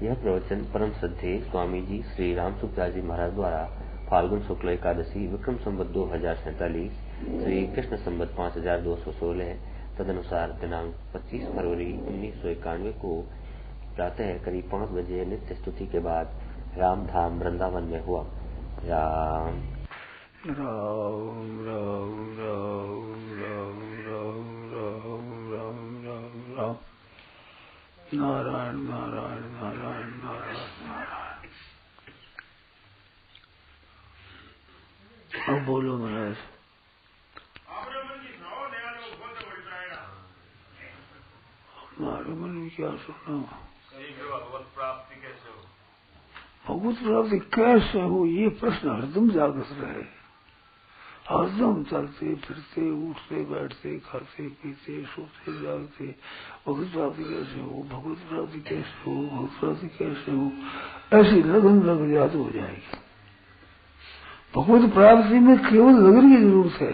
यह प्रवचन परम श्रद्धेय स्वामी जी श्री राम सुखदास जी महाराज द्वारा फाल्गुन शुक्ल एकादशी विक्रम संवत 2047 श्री कृष्ण संवत 5216 तदनुसार दिनांक 25 फरवरी 1991 को प्रातः करीब 5 बजे नित्य स्तुति के बाद राम धाम वृंदावन में हुआ। राम राम राम राम राम राम राम राम राम राम नारायण नारायण नारायण नारायण नारायण। अब बोलो महाराज। हमारे मन में क्या सुना? भगवत प्राप्ति कैसे हो? भगवत प्राप्ति कैसे हो, ये प्रश्न हरदम जागृत रहे। हरदम चलते फिरते उठते बैठते खाते पीते सोते जागते भगवत प्राप्ति कैसे हो, भगवत प्राप्ति कैसे हो, भगवत प्राप्ति कैसे हो, ऐसी लगन लग जाती हो जाएगी। भगवत प्राप्ति में केवल लगन की जरूरत है।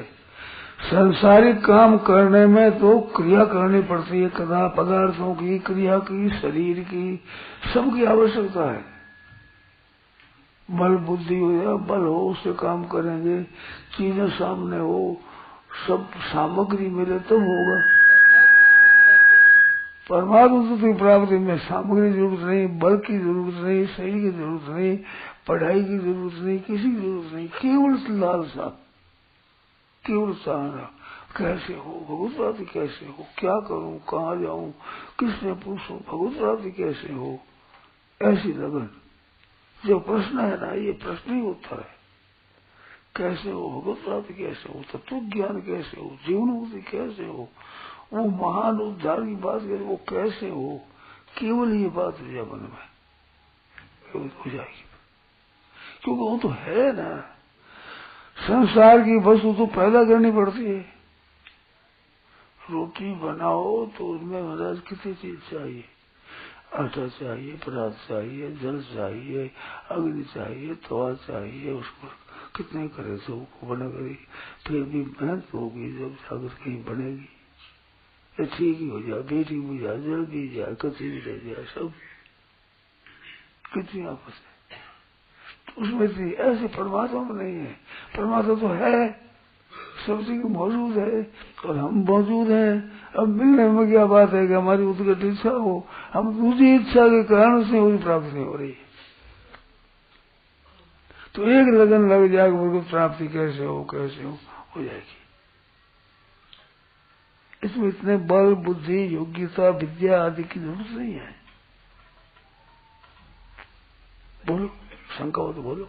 संसारिक काम करने में तो क्रिया करनी पड़ती है, कदा पदार्थों की क्रिया की, शरीर की, सबकी आवश्यकता है। बल बुद्धि हो या बल हो उससे काम करेंगे, चीजें सामने हो, सब सामग्री मिले तब होगा। परमात्मा की प्राप्ति में सामग्री की जरूरत नहीं, बल की जरूरत नहीं, शरीर की जरूरत नहीं, पढ़ाई की जरूरत नहीं, किसी की जरूरत नहीं, केवल लालसा, केवल चाहना। कैसे हो भगवत प्राप्ति कैसे हो, क्या करूं, कहाँ जाऊं, किसने पूछूं, भगवत प्राप्ति कैसे हो, ऐसी लगन। जो प्रश्न है ना, ये प्रश्न ही उत्तर है। कैसे हो भगवत प्राप्ति कैसे हो, तत्व ज्ञान कैसे हो, जीवन मुक्ति कैसे हो, वो महान उद्धार की बात करे वो कैसे हो, केवल ये बात हो जाए मन में हो जाएगी। क्योंकि वो तो है ना, संसार की वस्तु तो पैदा करनी पड़ती है। रोटी बनाओ तो उसमें महाराज कितनी चीज चाहिए? आटा चाहिए, परात चाहिए, जल चाहिए, अग्नि चाहिए, तवा चाहिए, उसको कितने करे तो बना करी, फिर भी मेहनत होगी जब जाकर कहीं बनेगी। ये ठीक ही हो जाए, बेटी भी जाए, जल भी जाए, कच्ची भी रह जाए, सब कितनी आपस है तो उसमें थी। ऐसे परमात्मा में नहीं है। परमात्मा तो है, सब चीज मौजूद है और हम मौजूद हैं। अब मिलने में क्या बात है कि हमारी उत्कट इच्छा हो, हम दूसरी इच्छा के कारण से उसकी प्राप्ति नहीं हो रही। तो एक लगन लग जाएगी भगवत प्राप्ति कैसे हो जाएगी। इसमें इतने बल बुद्धि योग्यता विद्या आदि की जरूरत नहीं है। बोलो, शंका हो तो बोलो।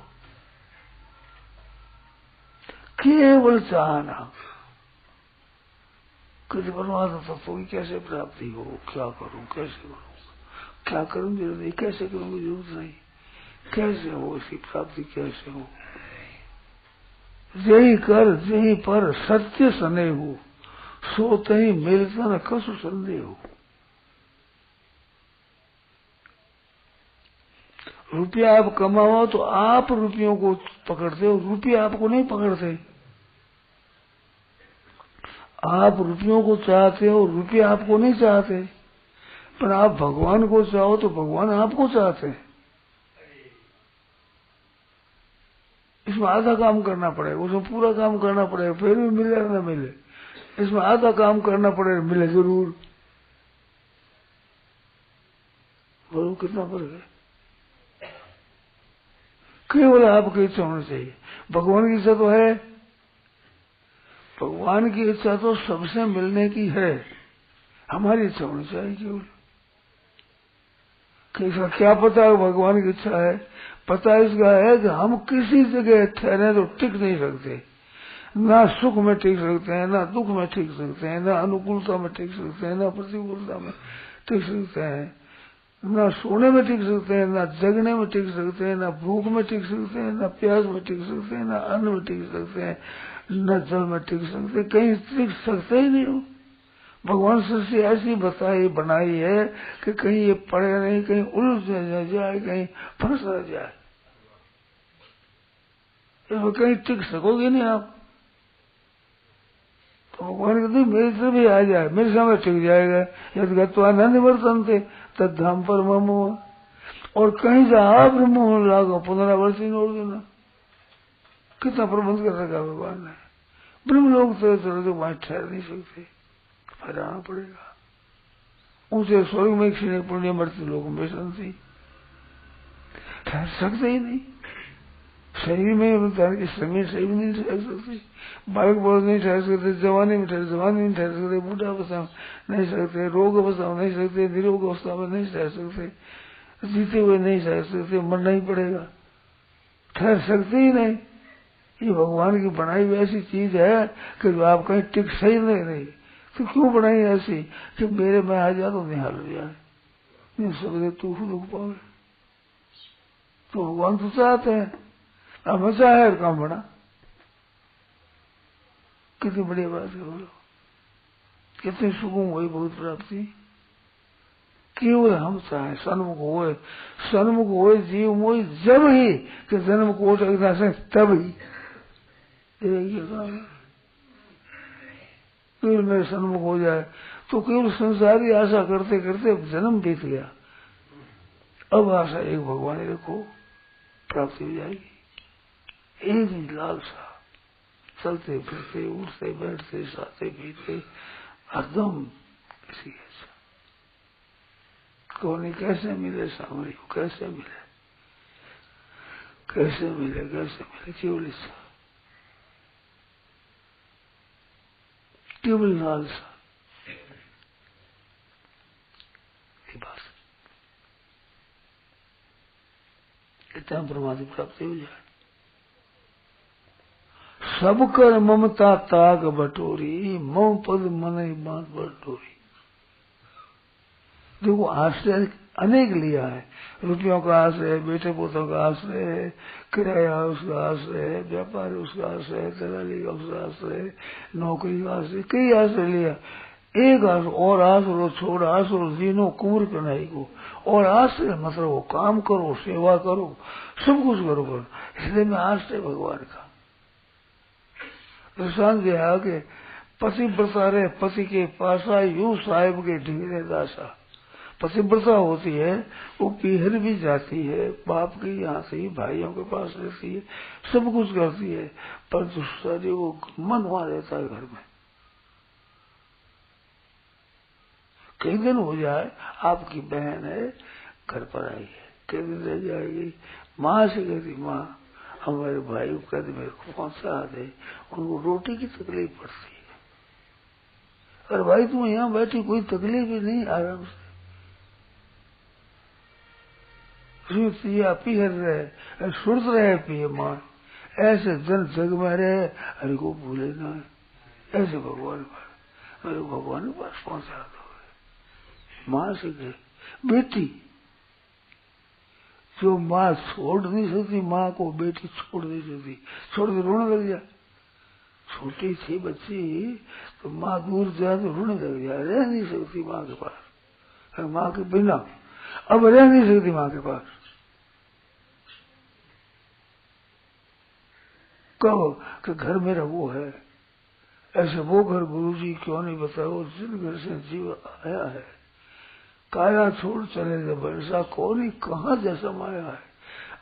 केवल चाहना कि परमात्मा तत्व की कैसे प्राप्ति हो, क्या करूं कैसे करूं, क्या करूं जरूरत नहीं, कैसे करूंगी जरूरत नहीं, कैसे हो इसकी प्राप्ति कैसे हो। यही कर यही पर सत्य सने हो, सोते ही मिलता न कसु संदेह हो। रुपया आप कमाओ तो आप रुपयों को पकड़ते हो, रुपया आपको नहीं पकड़ते। आप रुपयों को चाहते हो, रुपया आपको नहीं चाहते। पर आप भगवान को चाहो तो भगवान आपको चाहते हैं। इसमें आधा काम करना पड़ेगा, उसमें पूरा काम करना पड़ेगा, फिर भी मिले या न मिले। इसमें आधा काम करना पड़ेगा, मिले जरूर। बोलो कितना फर्क है। केवल आपकी इच्छा होनी चाहिए। भगवान की इच्छा तो है, भगवान की इच्छा तो सबसे मिलने की है। हमारी इच्छा होनी चाहिए केवल। इसका क्या पता है भगवान की इच्छा है? पता इसका है कि हम किसी जगह ठहरे तो टिक नहीं सकते। ना सुख में टिक सकते हैं, ना दुख में टिक सकते हैं, ना अनुकूलता में टिक सकते हैं, ना प्रतिकूलता में टिक सकते हैं, ना सोने में टिक सकते हैं, ना जगने में टिक सकते हैं, ना भूख में टिक सकते हैं, ना प्यास में टिक सकते हैं, ना अन्न में टिक सकते हैं, न जल में टिक सकते, कहीं टिक सकते ही नहीं हो। भगवान सृष्टि ऐसी बताई बनाई है कि कहीं ये पड़े नहीं, कहीं उलझ न जाए, कहीं फंस न जाए। इसमें कहीं टिक सकोगे नहीं आप। तो भगवान कहते मेरे से भी आ जाए, मेरे सामने टिक जाएगा। यदि गत्वा न निवर्तन्ते तद्धाम परमम्। और कहीं से आप ब्रह्म लागो 15 वर्ष ही नोड़ देना। कितना प्रबंध कर रखा भगवान ने। ब्रह्म लोग तो वहां ठहर नहीं सकते, फिर आना पड़ेगा। ऊंचे स्वर्ग में क्षीण पुण्य मृत्यु लोग में शांति, ठहर सकते ही नहीं। शरीर में शरीर सही भी नहीं ठहर सकते, बालक बहुत नहीं ठहर सकते, जवानी में नहीं ठहर सकते, बूढ़ा अवस्था में नहीं सकते, रोग अवस्था में नहीं सकते, निरोग अवस्था में नहीं ठहर सकते, जीते हुए नहीं ठहर सकते, मरना ही पड़ेगा, ठहर सकते ही नहीं। ये भगवान की बनाई हुई ऐसी चीज है कि जो आप कहीं टिक सही नहीं रही। तो क्यों बनाई ऐसी कि मेरे में आ जाए तो निहाल हो जाए, नहीं सकते तू दुख पावे। तो भगवान तो चाहते हैं, अब मजा है काम बना। कितनी बड़ी बात है बोलो, कितनी सुगम हुई बहुत प्राप्ति। केवल हम चाहे सन्मुख होए जीव मोई जब ही कि जन्म कोट से तब ही ये काम है। केवल मेरे सन्मुख हो जाए तो केवल संसारी आशा करते करते जन्म बीत गया। अब आशा एक भगवान ही रखो, प्राप्ति हो जाएगी। एक ही लालसा, चलते फिरते उठते बैठते साते पीते हरदम इसी ऐसा। कौन कैसे मिले सामने, कैसे मिले कैसे मिले कैसे मिले, केवल इच्छा, केवल लालसा, ये बात इतना परमात्मा प्राप्ति हो जाए। सब कर ममता ताक बटोरी, मम पद मन बात बटोरी। देखो आश्रय अनेक लिया है, रुपयों का आश्रय, बेटे पोतों का आश्रय, किराया उसका आश्रय, व्यापार उसका आश्रय, दलाली का उसका आश्रय, नौकरी का आश्रय, कई आश्रय लिया। एक आश्रय और आश्रय छोड़ आश्रय जीनो कुंवर कनाई को, और आश्रय मतलब वो काम करो, सेवा करो, सब कुछ करो। इसलिए मैं आश्रय भगवान का दृष्टांत दिया कि पति व्रता रहे पति के पासा, यूं साहिब के ढीरे दासा। पतिव्रता होती है वो पीहर भी जाती है, बाप के यहाँ से ही भाइयों के पास रहती है, सब कुछ करती है, पर दूसरे वो मन वहां रहता है घर में। कई दिन हो जाए आपकी बहन है घर पर आई है, कई दिन रह जाएगी, माँ से कहती माँ हमारे भाई को कहते मेरे को पहुंचा दे, उनको रोटी की तकलीफ पड़ती है। अरे भाई तुम यहाँ बैठी कोई तकलीफ ही नहीं, आराम से या पीहर रहे सुरत रहे पिए मां, ऐसे जन जग में रहे, हरि को भूले ना, ऐसे भगवान पर मेरे भगवान के पास पहुंचा दो। मां से कहे बेटी, जो माँ छोड़ नहीं सकती, माँ को बेटी छोड़ नहीं सकती, छोड़ के रोने लग जाए। छोटी थी बच्ची तो माँ दूर जाए तो रोने लग जाए, रह नहीं सकती माँ के पास, माँ के बिना अब रह नहीं सकती माँ के पास। कहो कि घर मेरा वो है, ऐसे वो घर गुरुजी क्यों नहीं बताओ जिन घर से जीव आया है, काया छोड़ चले जब ऐसा कौन ही कहाँ जैसा माया है।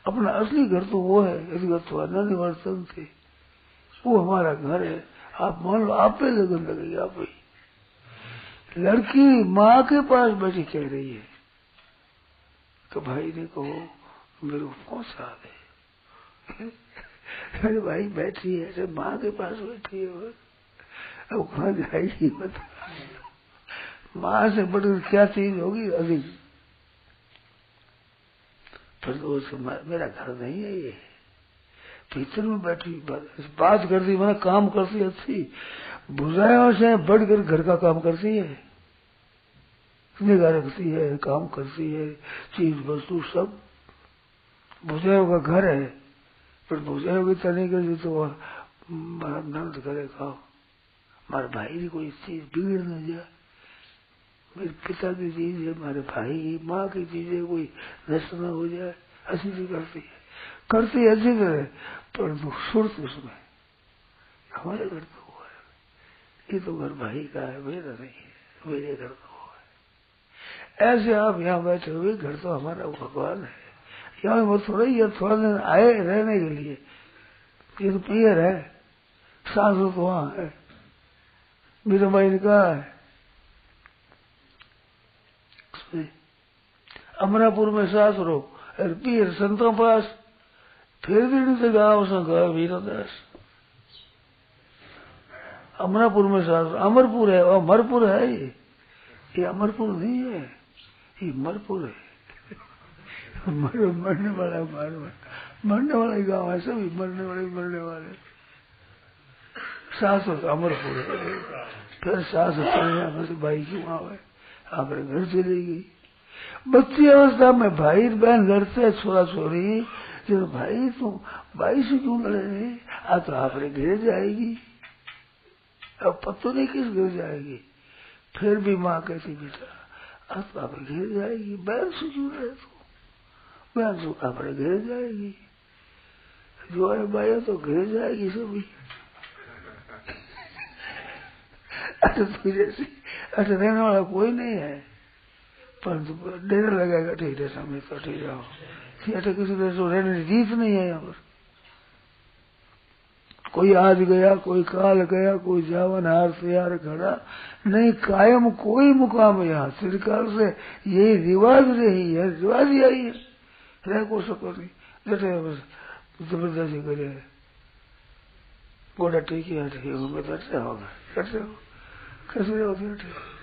अपना असली घर तो वो है, यदि तो निवर्तन थे, वो हमारा घर है। आप मान लो आप पे लगन लगेगी, आप ही। लड़की माँ के पास बैठी कह रही है तो भाई ने कहो मेरे को पहुंचा दे। अरे भाई बैठी है, अरे माँ के पास बैठी है, अब कहाँ जाएगी बता। माँ से बढ़कर क्या चीज होगी अधिक। फिर तो मेरा घर नहीं है ये, भीतर में बैठी बात करती, मैंने काम करती अच्छी, बुझाया से बढ़कर घर का काम करती है, निगाह रखती है, काम करती है, चीज वस्तु सब। बुझाया का घर है, फिर बुझाया की तने के तो मारा नंद करे खाओ, हमारे भाई की कोई चीज बिगड़ न जाए, मेरे पिता की चीज है, हमारे भाई माँ की चीज है, कोई नष्ट न हो जाए, अच्छी चीज करती है अच्छी तरह, पर सुरत उसमें हमारे घर तो वो है, ये तो घर भाई का है, मेरा नहीं है, मेरे घर तो वो ऐसे आप यहाँ बैठे हुए, घर तो हमारा भगवान है, यहाँ वो थोड़ा ही थोड़ा दिन आए रहने के लिए, ये तो पियर है, सांस तो वहां है, मेरा भाई ने कहा है अमरापुर में सास रो और पियर संतों पास, फिर भी नहीं गाँव से गया वीरदास। अमरापुर में सास, अमरपुर है, अमरपुर है, ये अमरपुर नहीं है, ये मरपुर है। मरने वाला मरने वाला ही गाँव है, सभी मरने वाले। सास अमरपुर है, फिर सास चले भाई की वहां है, अपने घर चली गई। बच्ची अवस्था में भाई बहन लड़ते, छोरा छोरी, जब भाई तुम भाई से क्यों लड़े रहे, आ तो आपने घर जाएगी, अब पता नहीं किस घर जाएगी। फिर भी माँ कहती बेटा अब तो अपने घर जाएगी, बहन से क्यों लड़े तू, बहन से अपने घर जाएगी, जो है भाई तो घर जाएगी सभी। अच्छा तो जैसे अच्छा रहने वाला कोई नहीं है, परंतु डेरा लगेगा ठीक है, समय तो ठीक जाओ, अच्छा किसी देश रहने की रीत नहीं है यहाँ पर। कोई आज गया, कोई काल गया, कोई जावन हार तैयार खड़ा नहीं, कायम कोई मुकाम यहाँ सरकार से यही रिवाज रही है, रिवाज यही है, रह को सको नहीं, जैसे बस जबरदस्ती करे, गोड़ा टीकी हटे मैं कैसे होगा, कैसे हो कैसे होती हटे।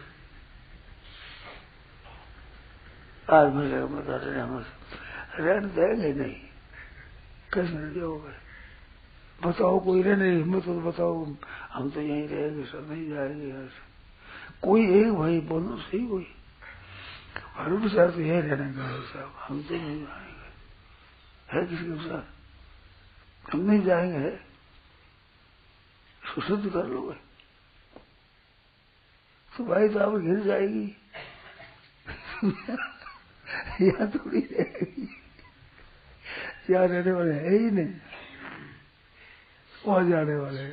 आज मेरे बता रहे हम रहने देंगे नहीं, कैसे नहीं होगा, बताओ कोई रहने हिम्मत तो बताओ, हम तो यहीं रहेंगे, सब नहीं जाएंगे यहाँ से। कोई एक भाई बोलो सही, कोई हमारे के साथ यही रहने का है साहब, हम तो नहीं जाएंगे, है किसी के साथ हम नहीं जाएंगे, है सुसिद्ध कर लो भाई, तो भाई तो आप गिर जाएगी। यहाँ थोड़ी रहेगी, यहाँ रहने वाले है ही नहीं, वहां जाने वाले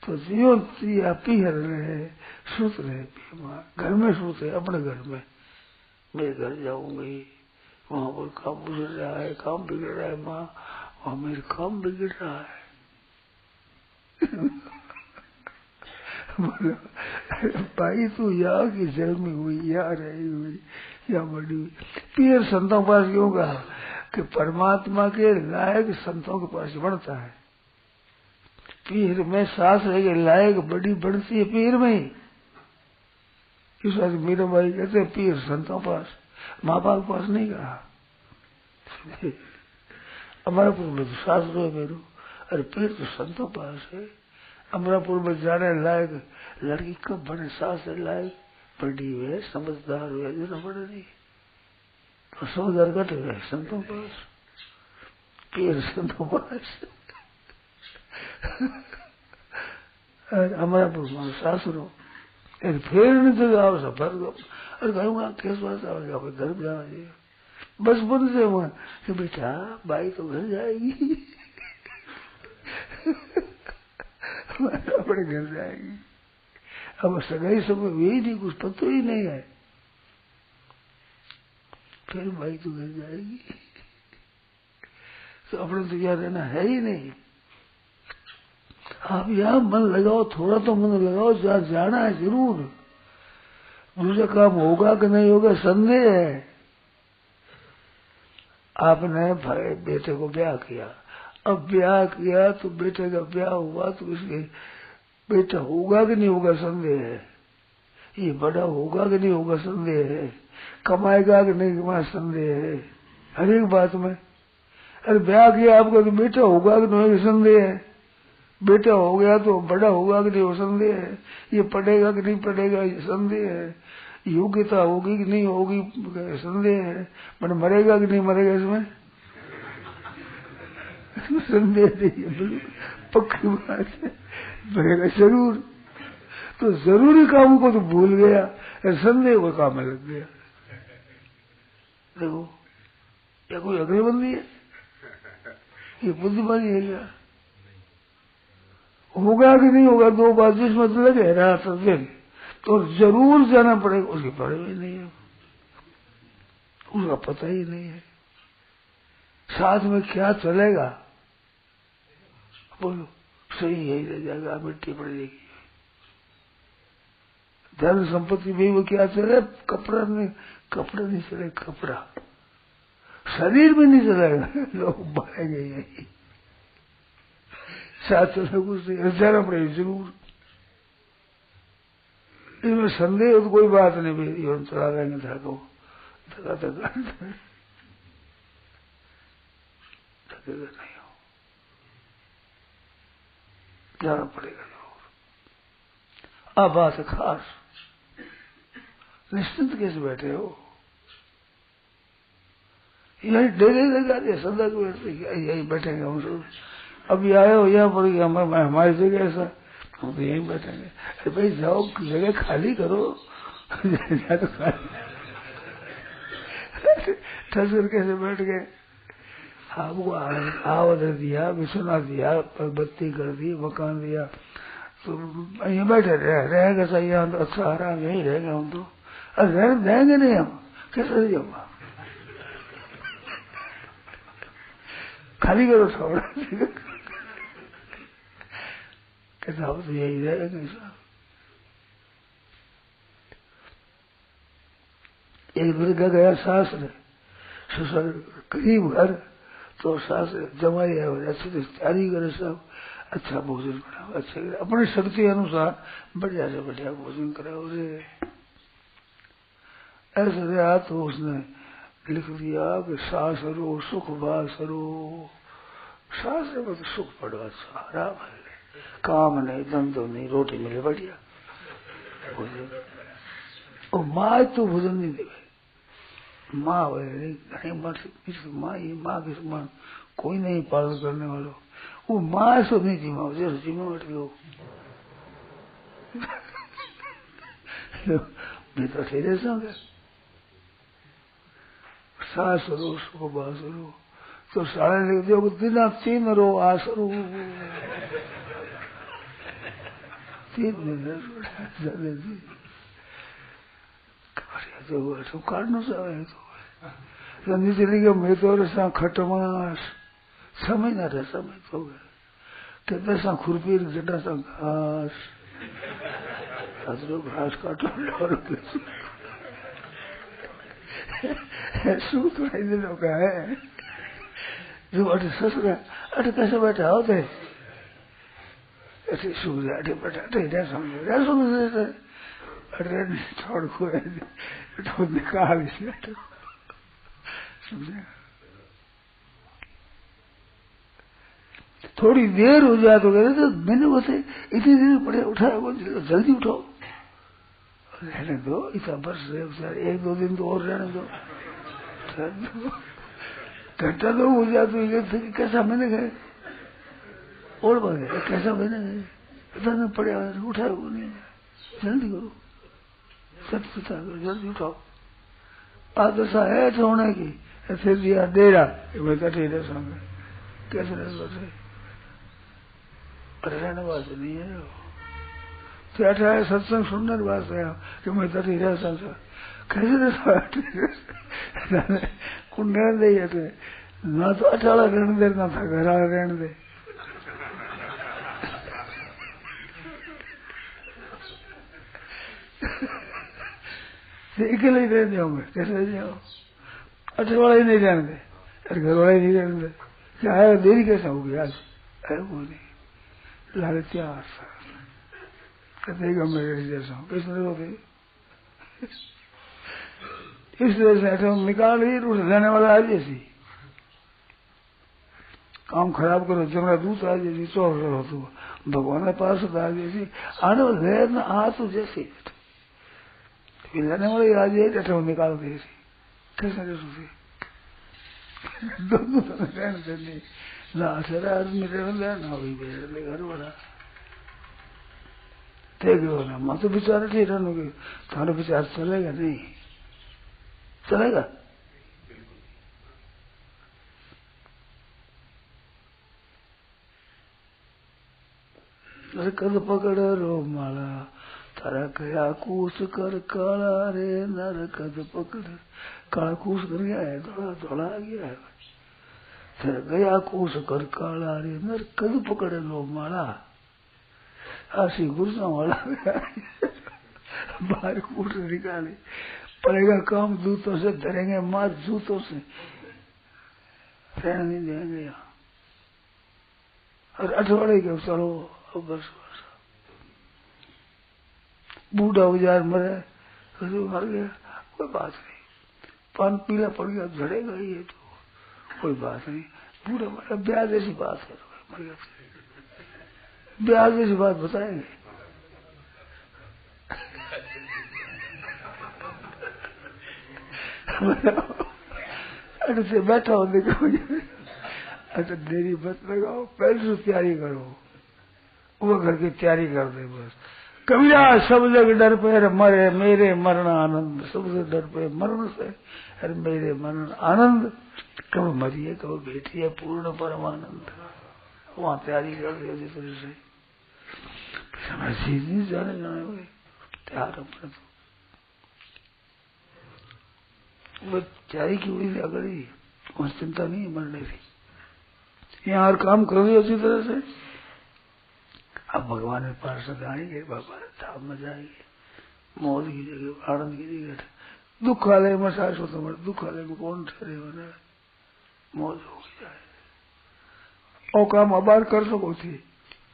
तो जियो या पीहर रहे, सुत रहे, घर में सोते, अपने घर में, मैं घर जाऊंगी, वहां पर काम बिगड़ रहा है, काम बिगड़ रहा है, माँ वहां मेरे काम बिगड़ रहा है। भाई तू यहाँ की जन्मी हुई, यहाँ रही हुई, यहाँ बड़ी हुई, पीर संतों के पास क्यों कहा कि परमात्मा के लायक संतों के पास बढ़ता है, पीर में सास रह लायक बड़ी बढ़ती है पीर में ही। इस बात मीरा भाई कहते हैं पीर संतों पास, माँ बाप के पास नहीं कहा। अमरापुर में तो सास रो मेरू, अरे पीर तो संतों पास है। अमरापुर में जाने लायक लड़की कब बने, सास लायक बड़ी हुए, समझदार हुए, जो न बड़े नहीं तो समझदार कट गए संतों पास, पीर संतों पास। अमरापुर में सासुरो फिर नहीं तो आप सफर अरे कहूँगा किस बात आएगा, घर जाना चाहिए बचपन से वहां कि बेटा बाई तो घर जाएगी, अपने घर जाएगी। अब सगाई समय हुई नहीं, कुछ पता ही नहीं है, फिर बाई तो घर जाएगी, तो अपने तो यहाँ रहना है ही नहीं। आप यहाँ मन लगाओ, थोड़ा तो मन लगाओ, जहाँ जाना है जरूर, दूसरा काम होगा कि नहीं होगा संदेह है। आपने भाई बेटे को ब्याह किया, अब ब्याह किया तो बेटे का ब्याह हुआ तो इसके बेटा होगा कि नहीं होगा संदेह है, ये बड़ा होगा कि नहीं होगा संदेह है, कमाएगा कि नहीं कमाए संदेह है, हर एक बात में। अरे ब्याह किया आपका तो बेटा होगा कि नहीं संदेह है, बेटा हो गया तो बड़ा होगा कि नहीं वो संदेह है, ये पढ़ेगा कि नहीं पढ़ेगा ये संदेह है, योग्यता होगी कि नहीं होगी संदेह है, मैंने मरेगा कि नहीं मरेगा इसमें संदेह नहीं, पक्की बात है मरेगा जरूर। तो जरूरी काम को तो भूल गया, संदेह को काम में लग गया। देखो क्या कोई अग्रबंदी है, ये बुद्धिमानी है क्या, होगा कि नहीं होगा दो बात जिसमें तो लगे रहा दिन तो जरूर जाना पड़ेगा, उसके पड़े भी नहीं है, उसका पता ही नहीं है। साथ में क्या चलेगा, बोलो सही यही रह जाएगा, मिट्टी पड़ जाएगी। धन संपत्ति भी वो क्या चले, कपड़ा नहीं चले, कपड़ा शरीर में नहीं चलेगा, लोग मरेंगे यही। साथ चले कुछ नहीं, जाना पड़ेगा जरूर, इसमें संदेह तो कोई बात नहीं भाई, हम चला लेंगे धक्को धक्का थकेगा नहीं हो, जाना पड़ेगा जरूर। अब बात है खास, निश्चिंत कैसे बैठे हो, यही डेरे लगा दिया, सदा को यही बैठेंगे हम सब। अभी आए हो यहाँ पर हमारी जगह ऐसा, हम तो यहीं बैठेंगे। अरे भाई जाओ जगह खाली करो, तो खाली ठसर कैसे बैठ गए। आपको आवाज दिया, बिछना दिया, बत्ती कर दी, मकान दिया, तो यहीं बैठे रहेगा सही, यहाँ तो अच्छा आराम यही रहेंगे हम तो। अरे रहने देंगे नहीं हम, कैसे रहिएगा, खाली करो छोड़, कहता हम तो यही रहेंगे साहब। एक दुर्गा गया सासरे, ससुर करीब घर, तो सास जमाई है, अच्छी तैयारी करे सब, अच्छा भोजन कराओ, अच्छे अपनी शक्ति अनुसार बढ़िया से बढ़िया भोजन कराओ रे। ऐसे रहा तो उसने लिख दिया कि सासरो सुख बासरो, सास में तो सुख पड़वा आराम है, काम नहीं, धंधो नहीं, रोटी मिले बढ़िया भोजन। और माँ तो भोजन नहीं देवे, माँ माँ ये माँ के समान कोई नहीं पालन करने वालों, वो माँ ऐसा नहीं जीमा, जैसे जीमा बैठ गयो मैं तो ठहरे संगे सासरो सुख बासरो, तो सारे लिख दियो दिना 3 रो आसरो, 3 दिन जो काढनो चाहे तो नीचे लिखे मैं तो रसा खटमास, समय न रहे, समय तो गए कहते सा खुरपी जटा सा घास, घास काटो और सुख तो नहीं दिनों का है जो अटे ससुरा अटे कैसे बैठा होते ऐसे सुख जाए, अटे बैठा अटे समझे अरे छोड़ को तो निकाल इसमें तो समझे। थोड़ी देर हो जाए तो कहते तो मैंने बोलते इतनी देर पड़े उठाया, वो जल्दी उठाओ, रहने दो इतना बर्ष रहे, 1-2 दिन तो और रहने दो, घंटा तो हो जाए तो कैसा मैंने गए और बढ़ कैसा मैंने गए, इतना पड़े उठाया वो नहीं, जल्दी करो, सत्ता करो, जल्दी उठाओ। आदशा है होने की, ऐसे दिया डेरा मैं कटे रह संगे, कैसे रह रहने वास्ते नहीं है, बैठा है सत्संग सुनने वास्ते है कि मैं तटी रह सकता, कैसे रह कुंडे दे थे ना, तो अचाला रहने दे ना था घर रहने दे, अकेले ही रहने होंगे, कैसे रह जाओ, अठे वाला ही नहीं रहने दे, अरे घर वाला ही नहीं रहने दे, क्या है देरी कैसा होगी आज, है वो नहीं लाले त्यार कहते मेरे जैसा हूँ, किसने होते इस तरह से ऐसे निकाल ही रूट रहने वाला है, जैसी काम खराब करो जमरा दूत आ जैसी, चौक रहो तो भगवान के पास आ जैसी, आने वाले न आ तो जैसी रहने वाले आ जाए जैसे निकाल दे, कैसे जैसे दोनों रहने देने ना सर आदमी रहने दे ना भी रहने घर वाला देखो ना, मैं तो विचार ठीक रहूंगी, तुम्हारा विचार चलेगा नहीं, चलेगा कद पकड़ रो माला, तारा कया कूस कर काला रे, नर कद पकड़ काला कूस कर गया है, थोड़ा थोड़ा आ गया है। फिर गया कूस कर काला रे नर कद पकड़े लो माला, आशी गुरसा वाला बाहर कूट निकाले। पड़ेगा काम जूतों से, धरेंगे मार जूतों से, रहने नहीं देंगे यहाँ। और अठवाड़े के चलो अब बस बूढ़ा उजार मरे, मर गया, कोई बात नहीं। पान पीला पड़ गया, झड़ेगा ही है तो कोई बात नहीं। बूढ़ा मरा, ब्याह जैसी बात है, मर गया, ब्याह जैसी बात बताएंगे। से बैठा हो देखो, अच्छा देरी मत लगाओ, पहले से तैयारी करो, वो घर की तैयारी कर दे बस। कबीरा सब जग डर पे मरे मेरे मरण आनंद, सबसे डर पे मरण से, अरे मेरे मरण आनंद, कब मरिए कब बैठिए पूर्ण परमानंद। वहां तैयारी कर दे उसी तरह से, हमें सीधी जाने हुए तैयार अपने तो वो तैयारी की हुई अगड़ी, वहां चिंता नहीं मरने की। यहाँ हर काम कर रही उसी तरह से। अब भगवान के पार्षद आएंगे, भगवान धाम में जाएंगे, मौज की जगह आनंद की जगह। दुखालय में शाश्वत मर, दुखालय में कौन ठहरे बने, मौज हो जाए। और काम अबार कर सको थी,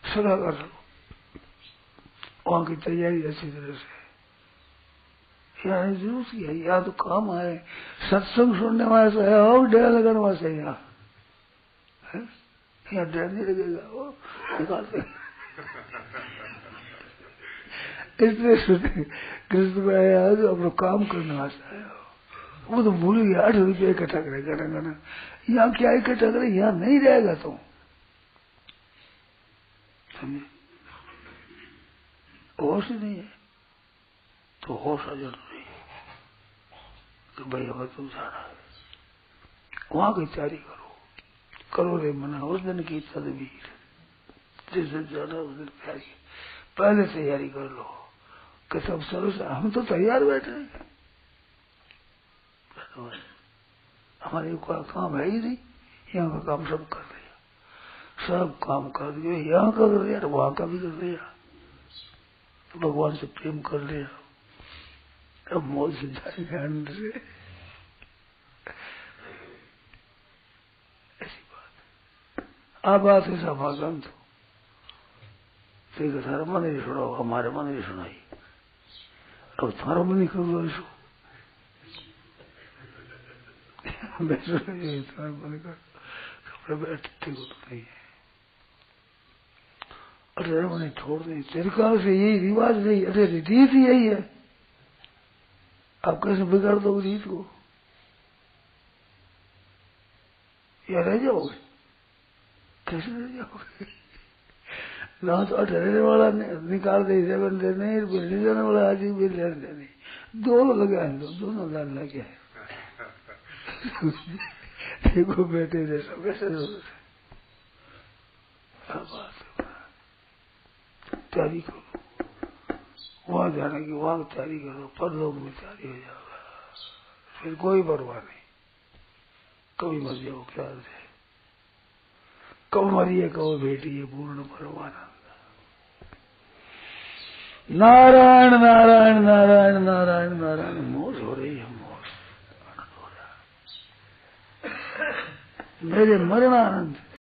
सदा कर सको, वहां की तैयारी अच्छी तरह से। यहाँ जरूर किया, यहाँ तो काम आए, सत्संग सुनने वाले से है और डेरा लगाने वाले से यहाँ डेरा नहीं लगेगा, वो निकालते इसलिए कृष्ण में आया जो अपना काम करने वास्ते आया, वो तो भूल गया 8 रुपये इकट्ठा करेगा। यहाँ क्या इकट्ठा करे, यहाँ नहीं रहेगा तो समझे, होश नहीं है तो होश आ जरूरी है कि भाई अब तुम जाना है, वहां की तैयारी करो रे मना, उस दिन की तदबीर, जिस दिन जाना उस दिन तैयारी, पहले तैयारी कर लो कि सब सर्व। हम तो तैयार बैठे हैं, हमारे कोई काम है ही नहीं, यहाँ का काम सब कर दिया, सब काम कर दिया, यहाँ का कर दिया तो वहां का भी कर दिया, भगवान से प्रेम कर लिया, अब मौज से जाएंगे आनंद से। ऐसी बात आ बात है सभागम तो सारा मन ही सुनाओ, हमारे मन ही सुनाई, अब तुम्हारा मन ही कर दो इसको, तुम्हारा मन कर कपड़े बैठते को तो नहीं है, अरे मैंने छोड़ दी तेरे कारण से, यही रिवाज नहीं, अरे रीत ही यही है, आप कैसे बिगाड़ दो रीत को, या रह जाओगे, कैसे रह जाओगे, ना तो ठहरने वाला निकाल दे, सेवन दे नहीं, ले जाने वाला आज भी ले नहीं, दोनों लगे हैं, दोनों लाल लगे हैं, देखो बेटे जैसा कैसे तैयारी करो, वहां जाने की वहां तैयारी करो, परलोक में तैयारी हो जाएगा, फिर कोई परवाह नहीं, कभी मर जाओ प्यार से, कब मरिए कब भेटिए पूर्ण परमानंद। नारायण नारायण नारायण नारायण नारायण, मौज हो रही है, मौज आनंद हो रहा है, मेरे मरण आनंद।